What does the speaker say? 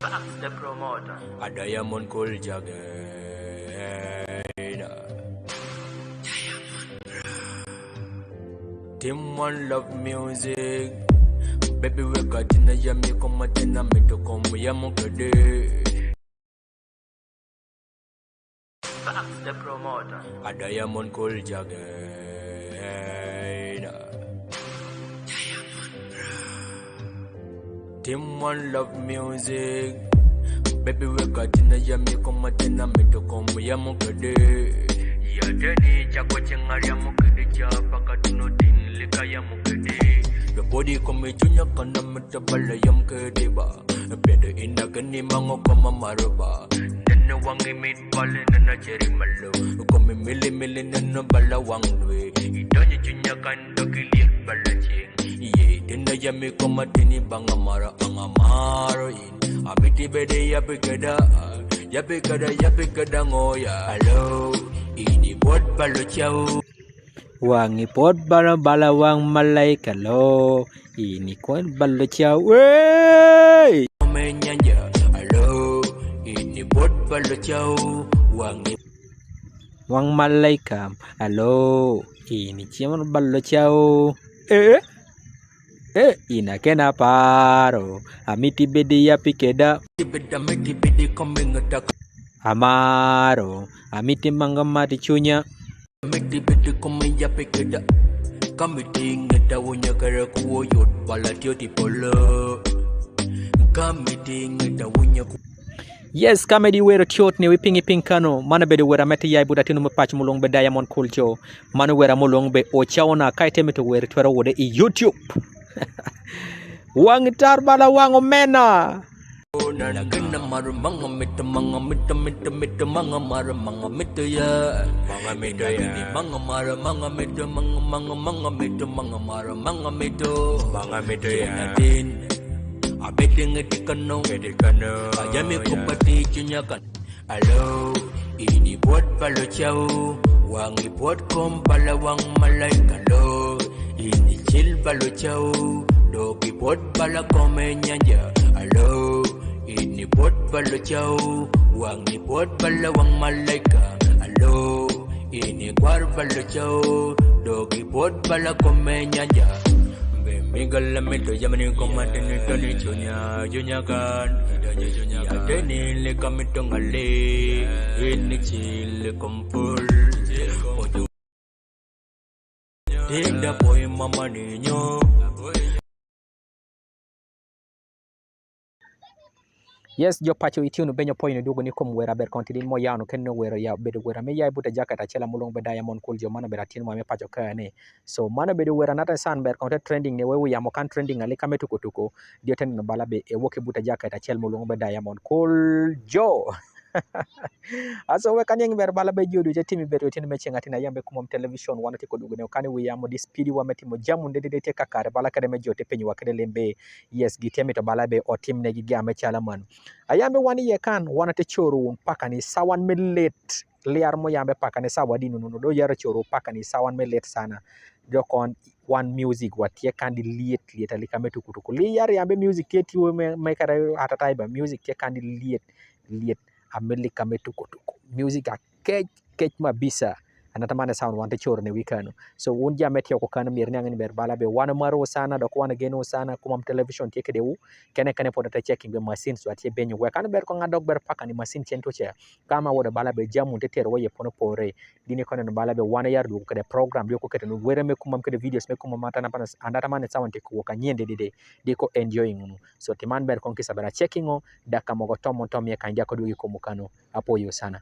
The promoter. A diamond cool jagger. Team One Love Music. Baby, we got in the yummy, come at the name to come, we are mokade. The promoter. A diamond cool jagger. Team One Love Music. Baby, we got in the yummy, come at the name to come, we are mokade. Ya Jenny, Jaco Chengaria Mokade, Pakatuno Tin, Likaya Mokade. The body come junior kana metabala yam kedeba. Bedo ina kani mango kama maroba. Nene wangi mit bale nana cherry malo. Come mili nana bala wangwe. Idonye junior kando kilik bala ching. Ye dena yami koma tini banga mara angamaro in. Amiti bede yapikada ngoya. Hello, ini bot balo chow. Wangi pot bala wang malaika lo ini kuan balo chow wey menyanja. Halo, ini bot balo chow. Wangi wang malaika. Halo, ini ciaman balo chow. Ina kena paro amiti bedi ya pikeda bedi komeng ngedak amaro amiti mangamati chunya Meti bedi komeng ya pikeda kamiti ngedawunya kara kuwoyot balatio tipolo kamiti ngedawunya. Yes, comedy wera tiot ni wipingi pinkano mana bedi wera meti yai buda tinu mepach mulong be Diamond Culture mana wera mulong be ochaona kaite meto wera twera wode i YouTube. Wang tar bala wang omena. Na gana maru manga mita manga mita manga maru manga mita ya manga mita ya manga maru manga mita manga mita manga maru manga mita ya din abeding edikano ayami kupati junyakan. Halo, ini buat balo chow. Wangi buat kom bala wang malaika lo. Ini chill balo chow. Dogi buat bala komenyanja. Halo, ini buat balo chow. Wangi buat bala wang malaika. Halo, ini kwar balo chow. Dogi buat bala komenyanja. Minggal lamito jamani komate ni tali junya kan ya deni le kamito ngale ini chile kompul ojo tinda boy mama niño. Yes, jo pacho itinu benyo point dugo ni kom wera ber kontidin mo yano kenno wera ya bedo wera me yai buta jakata chela mulong be Diamond Culture mana bera tin mo me pacho kane. So mana bedo wera nata san ber konte trending ne wewe yamo kan trending ali kame tuko dio ten no bala be e woke buta jakata chela mulong be Diamond Culture. Aso we kanyeng ber bala be jodu je timi bedo tin me chengati na yambe kumom television wana tiko dugo ne kane we yamo di speedy wa meti mo jamu ndede te kakare bala kade me jote penyi wakade lembe. Yes, gitemi to bala be o tim ne gi ame chala man. Ayambe wani ye kan wana te choro paka ni sawan millet liar mo yambe paka ni sawa dinu no do yara choro paka ni sawan millet sana do kon one music wat ye kan di liet alika metu kutuku liar yambe music keti we me kara atatai ba music ye kan di liet amelika metu kutuku music a kech mabisa anatamana sound wante choro ne wikano so unja metio ko kan mir nyangani ber bala be wana maro sana do ko wana geno sana kuma television teke dewu kene podata checking be machine so atie benyo we kan ber ko ngadok ber paka ni machine chento che kama woda bala be jamu tetero waye pono pore dini kono bala be wana yardu ko de program yo ko kete no were me kuma kede videos me kuma mata na pana andata mane sound teke ko kanyende de ko enjoying no so timan ber kon kisa bera checking o daka mogo tomo tomye kandia ko do ko mukano apo yo sana.